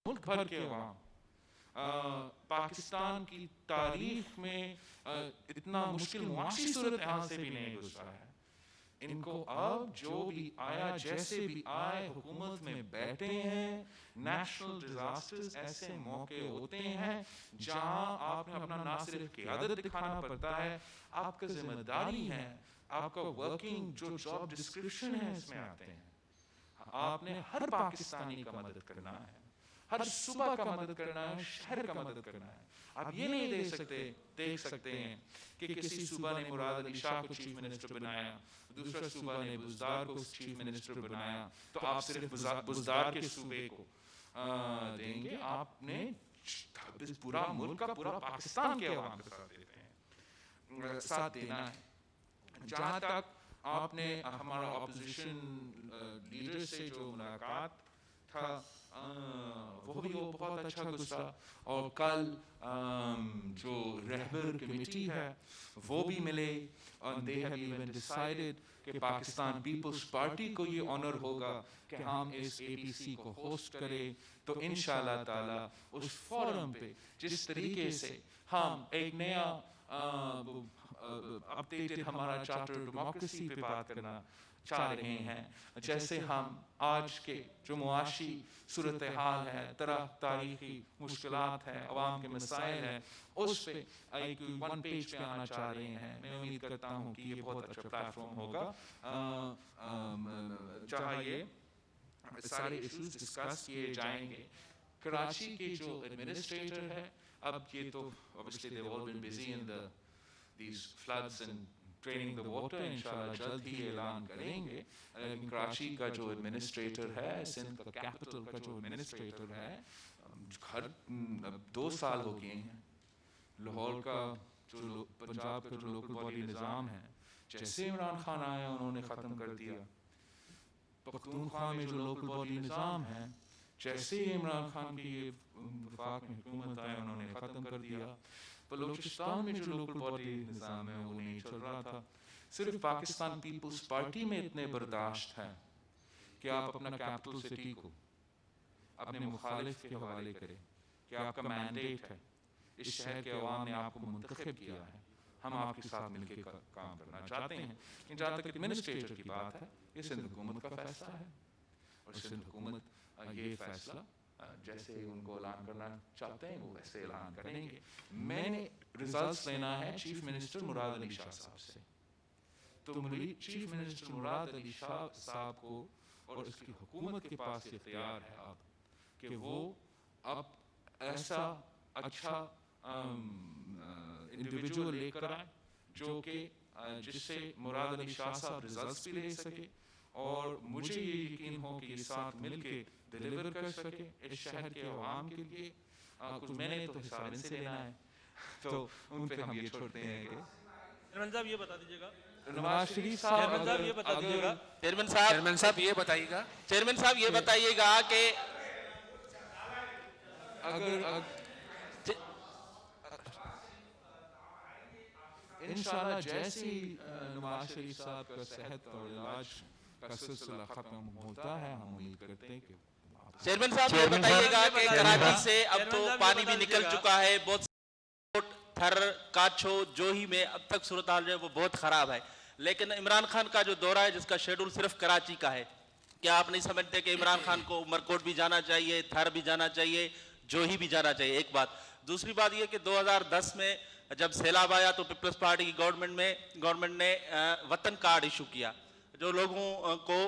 S1: ملک بھر کے عوام، پاکستان کی تاریخ میں اتنا مشکل معاشی صورتحال سے بھی نہیں گزرا ہے. ان کو اب جو بھی آیا، جیسے بھی آئے، حکومت میں بیٹھے ہیں. نیشنل ڈیزاسٹرز ایسے موقع ہوتے ہیں جہاں آپ نے اپنا نہ صرف قیادت دکھانا پڑتا ہے، آپ کا ذمہ داری ہے، آپ کا ورکنگ جو جاب ڈسکرپشن ہے اس میں آتے ہیں. آپ نے ہر پاکستانی کا مدد کرنا ہے، ہر صوبہ کا مدد کرنا ہے، شہر کا مدد کرنا ہے. آپ یہ نہیں دیکھ سکتے ہیں کہ کسی صوبہ نے مراد علی شاہ کو چیف منسٹر بنایا، دوسرا صوبہ نے بزدار کو چیف منسٹر بنایا، تو آپ صرف بزدار کے صوبے کو دیں گے. آپ نے پورا ملک کا، پورا پاکستان کے عوام کا ساتھ دینا ہے. جہاں تک آپ نے ہمارا اپوزیشن لیڈر سے جو ملاقات تھا وہ بھی بہت اچھا گزرا، اور کل جو رہبر کمیٹی ہے وہ بھی ملے، اور they have even decided کہ پاکستان پیپلز پارٹی کو یہ آنر ہوگا کہ ہم اس APC کو ہوسٹ کریں. تو انشاءاللہ تعالی اس فورم پہ جس طریقے سے ہم ایک نیا اپڈیٹڈ ہمارا چارٹر ڈیموکریسی پہ بات کرنا چاہ رہے ہیں، جیسے ہم آج کے جو معاشی صورتحال ہے، طرح تاریخی مشکلات ہیں، عوام کے مسائل ہیں، اس پہ ایک ون پیج پہ آنا چاہ رہے ہیں. میں امید کرتا ہوں کہ یہ بہت اچھا پلیٹ فارم ہوگا جہاں یہ سارے ایشوز ڈسکس کیے جائیں گے. کراچی کے جو ایڈمنسٹریٹر ہے، اب یہ تو obviously they've all been busy in these floods and draining the water، انشاءاللہ جلد ہی اعلان کریں گے. کراچی کا جو ایڈمنسٹریٹر ہے، سندھ کا کیپٹل کا جو ایڈمنسٹریٹر ہے، 2 سال ہو گئے ہیں. لاہور کا جو پنجاب کا جو لوکل باڈی نظام ہے، جیسے عمران خان آیا انہوں نے ختم کر دیا. پختونخوا میں جو لوکل باڈی نظام ہے، جیسے عمران خان کی وفاق میں حکومت آیا انہوں نے ختم کر دیا. بلوچستان میں جو لوکل باڈی نظام ہے وہ نہیں چل رہا تھا. صرف پاکستان پیپلز پارٹی میں اتنے برداشت ہے کہ آپ اپنا کیپٹل سٹی کو اپنے مخالف کے حوالے کریں، کہ آپ کا مینڈیٹ ہے، اس شہر کے عوام نے آپ کو منتخب کیا ہے، ہم آپ کے ساتھ مل کے کام کرنا چاہتے ہیں. جہاں تک ایڈمنسٹریٹر کی بات ہے، یہ سندھ حکومت کا فیصلہ ہے، اور سندھ حکومت یہ فیصلہ جیسے ان کو اعلان کرنا چاہتے ہیں وہ ویسے اعلان کریں گے. میں نے ریزلٹس لینا ہے چیف منسٹر مراد علی شاہ صاحب سے. تو چیف منسٹر مراد علی شاہ صاحب کو اور اس کی حکومت کے پاس اختیار ہے اب کہ وہ اب ایسا اچھا انڈیویجول لے کر آئے جو کہ جس سے مراد علی شاہ صاحب ریزلٹس بھی لے سکے، اور مجھے یہ یقین ہو کہ یہ ساتھ مل کے ڈیلیور کر سکے اس شہر کے عوام کے لیے. کچھ میں نے تو حساب ان سے لینا ہے، تو ان پہ ہم یہ چھوڑتے ہیں کہ
S5: چیئرمین صاحب یہ بتا دیجیے گا،
S1: نواز شریف صاحب
S5: یہ بتا دیجیے گا،
S4: چیئرمین صاحب یہ بتائیے گا، چیئرمین صاحب یہ بتائیے گا کہ
S1: اگر انشاءاللہ جیسے نواز شریف صاحب کا صحت اور علاج کا سلسلہ ختم ہوتا ہے، ہم امید کرتے ہیں کہ
S4: چیئرمین صاحب یہ بتائیے گا کہ کراچی سے اب تو پانی بھی نکل چکا ہے، بہت تھر کاچھو جوہی میں اب تک صورتحال جو ہے وہ بہت خراب ہے. لیکن عمران خان کا جو دورہ ہے جس کا شیڈول صرف کراچی کا ہے، کیا آپ نہیں سمجھتے کہ عمران خان کو عمرکوٹ بھی جانا چاہیے، تھر بھی جانا چاہیے، جوہی بھی جانا چاہیے؟ ایک بات. دوسری بات یہ کہ 2010 میں جب سیلاب آیا تو پیپلز پارٹی کی گورنمنٹ نے وطن کارڈ ایشو کیا، جو لوگوں کو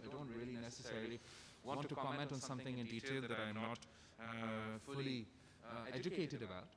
S1: I don't really necessarily want to comment on something in detail that I'm not fully educated about.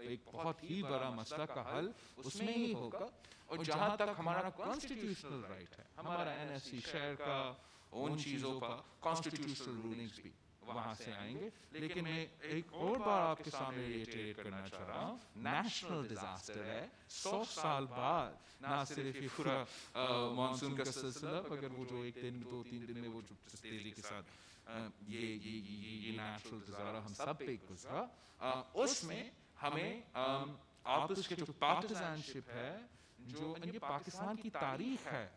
S1: ایک بہت ہی بڑا مسئلہ کا حل اس میں ہی ہوگا. اور جہاں تک ہمارا کانسٹیٹیوشنل رائٹ ہے, ہمارا NSC شہر کا ان چیزوں پر کانسٹیٹیوشنل رولنگز بھی وہاں سے آئیں گے. لیکن میں ایک اور بار آپ کے سامنے ریٹریٹ کرنا چاہ رہا ہوں, نیشنل ڈیزاسٹر ہے. 100 سال بعد نہ صرف یہ پورا مانسون کا سلسلہ, مگر وہ جو ایک دن 2-3 دن میں وہ جو تیزی کے ساتھ یہ نیچرل ڈیزاسٹر ہم سب پہ گزرا, اس میں ہمیں آپس کے جو پارٹیزن شپ ہے, جو یہ پاکستان کی تاریخ ہے.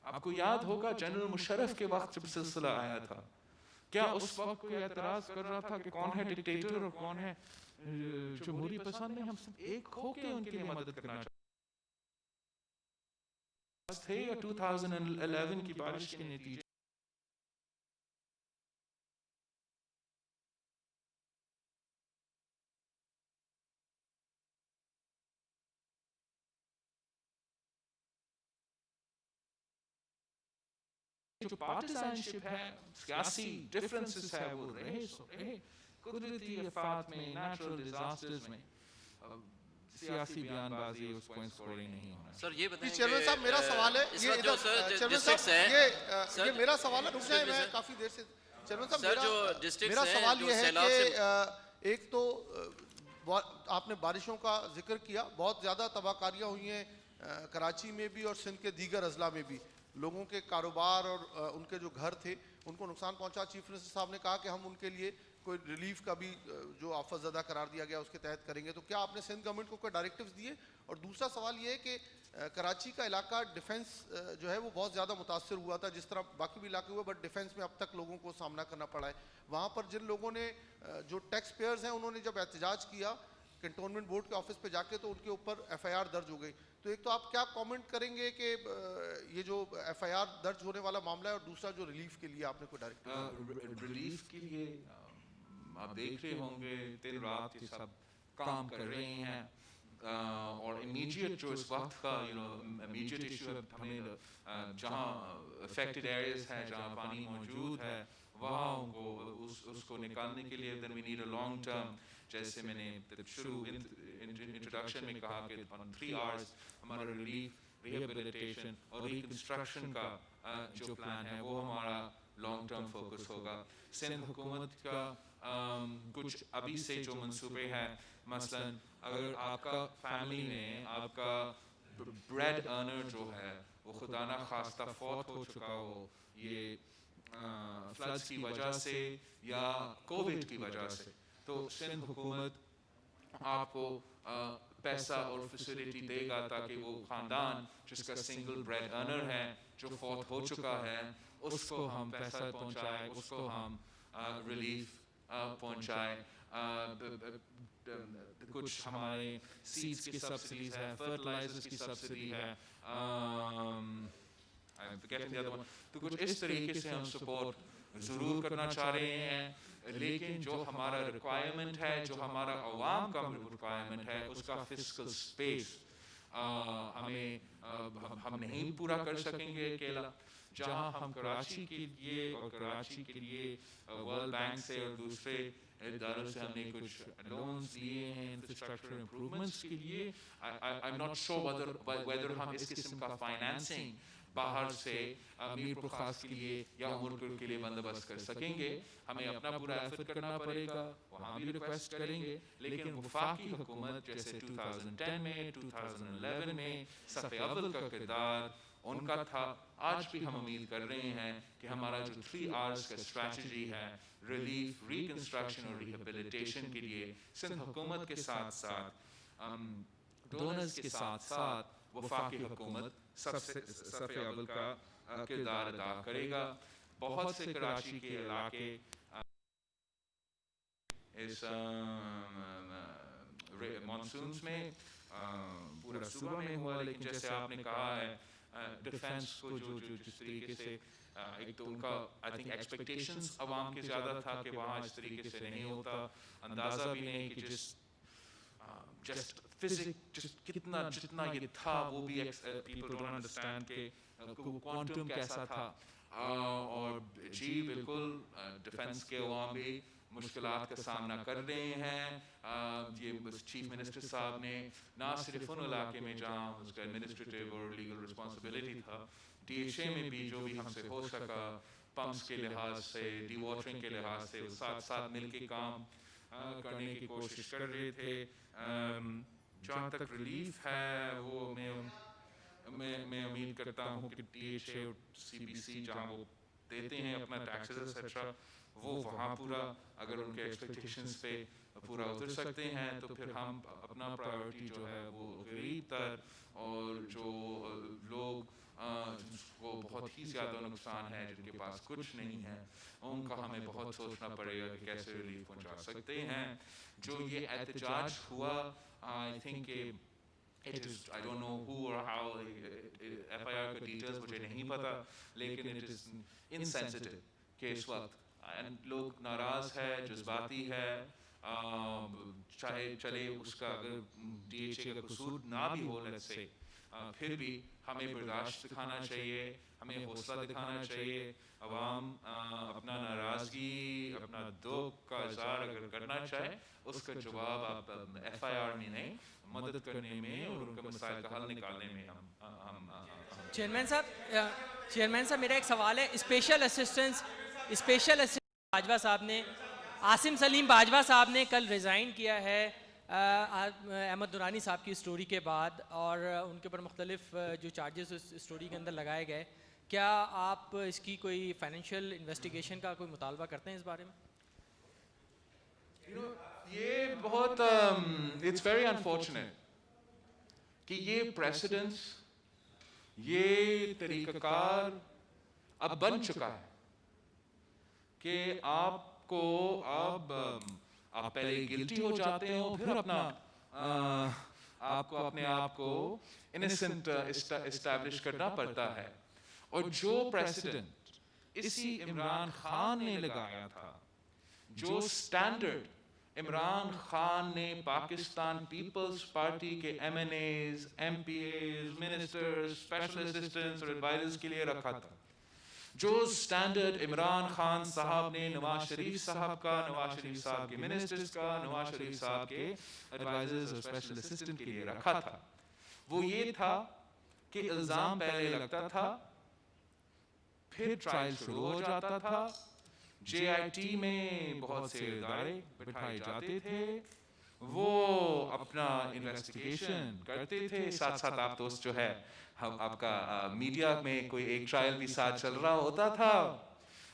S1: آپ کو یاد ہوگا جنرل مشرف کے وقت جب سلسلہ آیا تھا, کیا اس وقت کوئی اعتراض کر رہا تھا کہ کون ہے ڈکٹیٹر اور کون ہے جمہوری پسند؟ نہیں, ہم سب ایک ہو کے ان کے لیے مدد کرنا چاہتے تھے. یا 2011 کی بارش کے نتیجے جو پارٹیزن شپ ہے, سیاسی ڈفرنسز ہے, وہ رہے. قدرتی آفات میں, نیچرل ڈیزاسٹرز میں سیاسی بیان بازی اس کو انسکورنگ نہیں ہونا.
S6: سر یہ بتائیں
S7: چیئرمین صاحب میرا سوال ہے, یہ چیئرمین صاحب یہ میرا سوال ہے, رک جائیں میں کافی دیر سے. چیئرمین صاحب میرا سوال یہ ہے کہ ایک تو آپ نے بارشوں کا ذکر کیا, بہت زیادہ تباہ کاریاں ہوئی ہیں کراچی میں بھی اور سندھ کے دیگر اضلاع میں بھی. لوگوں کے کاروبار اور ان کے جو گھر تھے ان کو نقصان پہنچا. چیف منسٹر صاحب نے کہا کہ ہم ان کے لیے کوئی ریلیف کا بھی جو آفت زدہ قرار دیا گیا اس کے تحت کریں گے. تو کیا آپ نے سندھ گورنمنٹ کو کوئی ڈائریکٹیوز دیے؟ اور دوسرا سوال یہ ہے کہ کراچی کا علاقہ ڈیفنس جو ہے وہ بہت زیادہ متاثر ہوا تھا, جس طرح باقی بھی علاقے ہوئے, بٹ ڈیفنس میں اب تک لوگوں کو سامنا کرنا پڑا ہے. وہاں پر جن لوگوں نے جو ٹیکس پیئرز ہیں انہوں نے جب احتجاج کیا کنٹونمنٹ بورڈ کے آفس پہ جا کے, تو ان کے اوپر FIR درج ہو گئی. تو ایک تو آپ کیا کامنٹ کریں گے کہ یہ جو FIR درج ہونے والا معاملہ ہے, اور دوسرا جو ریلیف کے لیے آپ نے کوئی ڈائریکٹ
S1: ریلیف کے لیے آپ دیکھ رہے ہوں گے دن رات کے سب کام کر رہے ہیں. اور امیجیٹ جو اس وقت کا امیجیٹ ایشو ہے, ہمیں جہاں افیکٹڈ ایریاز ہیں, جہاں پانی موجود ہے, وہاں اس کو نکالنے کے لیے then we need a long term, جیسے میں نے شروع انٹروڈکشن میں کہا کہ on 3 hours ہمارا ریلیف, ریہیبلیٹیشن اور ریکنسٹرکشن کا جو پلان ہے وہ ہمارا لانگ ٹرم فوکس ہوگا. سندھ حکومت کا کچھ ابھی سے جو منصوبے ہیں, مثلا اگر آپ کا فیملی میں آپ کا بریڈ ارنر جو ہے وہ خدا نہ خواستہ فوت ہو چکا ہو, یہ فلڈز کی وجہ سے یا کووڈ کی وجہ سے, تو سندھ حکومت آپ کو پیسہ اور فیسلٹی دے گا تاکہ وہ خاندان جس کا سنگل بریڈ ارنر ہے جو فوت ہو چکا ہے اس کو ہم پیسہ پہنچائیں, اس کو ہم ریلیف پہنچائیں. کچھ ہمارے سیڈز کی سبسڈیز ہے, فرٹیلائزرز کی سبسڈی ہے, تو کچھ اس طریقے سے ہم سپورٹ ضرور کرنا چاہ رہے ہیں. لیکن جو ہمارا ریکوائرمنٹ ہے, جو ہمارا عوام کا ریکوائرمنٹ ہے, اس کا فسکل سپیس ہم نہیں پورا کر سکیں گے اکیلا. جہاں ہم کراچی کے لیے اور کراچی کے لیے ورلڈ بینک سے اور دوسرے اداروں سے ہم نے کچھ لونز لیے ہیں انفراسٹرکچر امپروومنٹس کے لیے. I'm not sure whether ہم اس قسم کا فائنانسنگ باہر سے میرپور خاص کے لیے یا امرپور کے لیے بندوبست کر سکیں گے. ہمیں اپنا پورا ایفرٹ کرنا پڑے گا, وہاں بھی ریکویسٹ کریں گے. لیکن وفاقی حکومت جیسے 2010 میں 2011 میں صف اول کا کردار ان کا تھا. آج بھی ہم امید کر رہے ہیں کہ ہمارا جو 3 hours کا اسٹریٹجی ہے ریلیف, ریکنسٹرکشن اور ریہیبلیٹیشن کے لیے سندھ حکومت کے ساتھ ساتھ ڈونرز کے ساتھ ساتھ وفاقی حکومت صف اول کا کردار ادا کرے گا. بہت سے کراچی کے علاقے اس مانسونز میں پورا صوبہ میں ہوا, لیکن جیسے آپ نے کہا ہے ڈیفنس کو جو جس طریقے سے ایک تو ان کا آئی تھنک ایکسپیکٹیشنز عوام کے زیادہ تھا کہ وہاں اس طریقے سے نہیں ہوتا, اندازہ بھی نہیں کہ جسٹ جتنا یہ تھا وہ بھی پیپل ڈونٹ انڈرسٹینڈ کہ کوانٹم کیسا تھا. اور جی بالکل ڈیفنس کے عوام بھی مشکلات کا سامنا کر رہے ہیں. یہ چیف منسٹر صاحب نے نہ صرف ان علاقے میں جہاں اس کا ایڈمنسٹریٹو اور لیگل رسپانسبلٹی تھا, ڈی ایچ اے میں بھی جو بھی ہم سے ہو سکا پمپس کے لحاظ سے, ڈی واٹرنگ کے لحاظ سے ساتھ ساتھ مل کے کام کرنے کی کوشش کر رہے تھے. جہاں تک ریلیف ہے وہ میں امید کرتا ہوں کہ ڈی ایچ اے اور سی بی سی جہاں وہ دیتے ہیں اپنا ٹیکسز ایٹسٹرا, وہ وہاں پورا اگر ان کے ایکسپیکٹیشنز پہ پورا اتر سکتے ہیں تو پھر ہم اپنا پرائیورٹی جو ہے وہ غریب تر اور جو لوگ وہ بہت ہی زیادہ نقصان ہے جن کے پاس کچھ نہیں ہے, ان کا ہمیں بہت سوچنا پڑے گا کہ کیسے ریلیف پہنچا سکتے ہیں. جو یہ احتجاج ہوا, I think it is, I don't know who or how, FIR کا ڈیٹیلز مجھے نہیں پتا, لیکن it is insensitive کہ اس وقت لوگ ناراض ہے, جذباتی ہے, چاہے چلے اس کا اگر ڈی ایچ اے کا قصور نہ بھی ہو let's say, پھر بھی ہمیں برداشت دکھانا چاہیے, ہمیں حوصلہ دکھانا چاہیے. عوام اپنا ناراضگی, اپنا دکھ کا اظہار اگر کرنا چاہے, اس کا جواب آپ ایف آئی آر میں نہیں, مدد کرنے میں اور ان کے مسائل کا حل نکالنے میں ہم
S6: چیئرمین صاحب میرا ایک سوال ہے. اسپیشل اسسٹنٹ باجوہ صاحب نے, عاصم سلیم باجوہ صاحب نے کل ریزائن کیا ہے احمد دورانی صاحب کی اسٹوری کے بعد, اور ان کے اوپر مختلف جو چارجز اس اسٹوری کے اندر لگائے گئے. کیا آپ اس کی کوئی فائنینشیل انویسٹیگیشن کا کوئی مطالبہ کرتے ہیں اس بارے میں؟
S1: یہ بہت اٹس ویری انفارچونیٹ کہ یہ پریسیڈنس, یہ طریقہ کار اب بن چکا ہے کہ آپ کو آپ پہلے گلٹی ہو جاتے ہو, پھر آپ کو اپنے آپ کو انسنٹ اسٹیبلش کرنا پڑتا ہے. اور جو پریسیڈنٹ اسی عمران خان نے لگایا تھا, جو سٹینڈرڈ عمران خان نے پاکستان پیپلز پارٹی کے M N As, M P As, ministers, special assistants اور ایڈوائزرز کے لیے رکھا تھا, جو سٹینڈرڈ عمران خان صاحب نے نواز شریف صاحب کا, نواز شریف صاحب کے منسٹرز کا, نواز شریف صاحب کے ایڈوائزرز اور اسپیشل اسسٹنٹ کے لیے رکھا تھا, وہ یہ تھا کہ الزام پہلے لگتا تھا, پھر ٹرائل شروع ہو جاتا تھا, جے آئی ٹی میں بہت سے ادارے بٹھائے جاتے تھے, وہ اپنا انویسٹیگیشن کرتے تھے, ساتھ ساتھ آپ دوست جو ہے آپ کا میڈیا میں کوئی ایک ٹرائل بھی ساتھ چل رہا ہوتا تھا,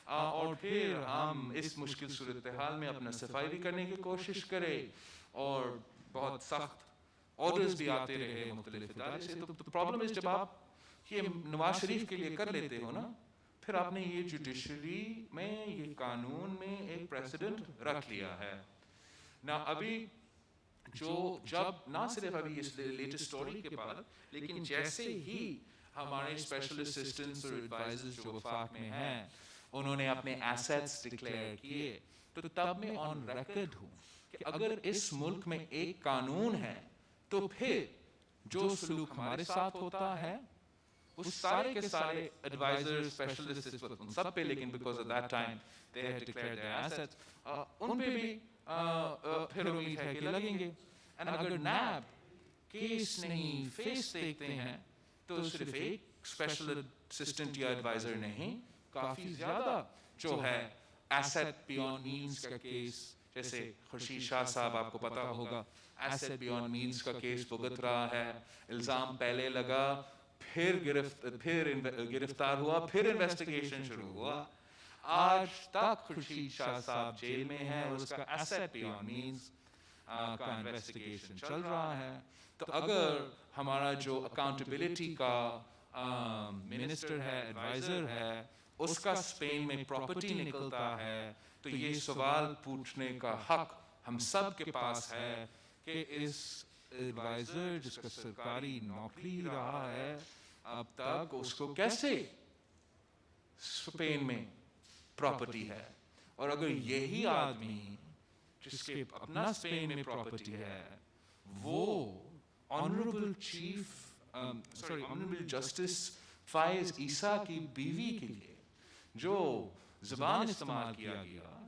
S1: اور پھر ہم اس مشکل صورتحال میں اپنا صفائی بھی کرنے کی کوشش کرے, اور بہت سخت آرڈرز بھی آتے رہے مختلف ادارے سے. تو پرابلم ہے جب آپ یہ نواز شریف کے لیے کر لیتے ہو نا, پھر آپ نے یہ جوڈیشری میں, یہ قانون میں ایک پریسیڈنٹ رکھ لیا ہے نا. ابھی جب نہ صرف ابھی اس لیٹسٹ اسٹوری کے بعد, لیکن جیسے ہی ہمارے اسپیشل اسسٹنٹس اور ایڈوائزرز جو وفاق میں ہیں انہوں نے اپنے ایسیٹس ڈکلیئر کیے, تو تب میں آن ریکارڈ ہوں کہ اگر اس ملک میں ایک قانون ہے تو پھر جو سلوک ہمارے ساتھ ہوتا ہے وہ سارے کے سارے ایڈوائزر, اسپیشلسٹ ان سب پہ, لیکن because of that time they had declared their assets, ان پہ بھی پھر امید ہے کہ لگیں گے. اینڈ اگر نیب کیس نہیں فیس دیکھتے ہیں تو صرف ایک اسپیشل اسسٹنٹ یا ایڈوائزر نہیں, کافی زیادہ جو ہے ایسیٹ بیونڈ مینس کا کیس, جیسے خورشید شاہ صاحب آپ کو پتا ہوگا ایسیٹ بیونڈ مینس کا کیس بھگت رہا ہے, الزام پہلے لگا, پھر گرفتار ہوا, پھر انویسٹیگیشن شروع ہوا, آج تک خورشید شاہ صاحب جیل میں ہے اور اس کا ایسیٹ بیونڈ مینس کا انویسٹیگیشن چل رہا ہے. تو اگر ہمارا جو اکاؤنٹیبلٹی کا منسٹر ہے, ایڈوائزر ہے, اس کا اسپین میں پراپرٹی نکلتا ہے, تو یہ سوال پوچھنے کا حق ہم سب کے پاس ہے کہ اس ایڈوائزر جس کا سرکاری نوکری رہا ہے اب تک, اس کو کیسے اسپین میں پراپرٹی ہے, اور اگر یہی آدمی جس کے اپنا اسپین میں پراپرٹی ہے وہ آنریبل جسٹس فائز عیسیٰ کی بیوی کے لیے جو زبان استعمال کیا گیا,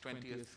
S1: 20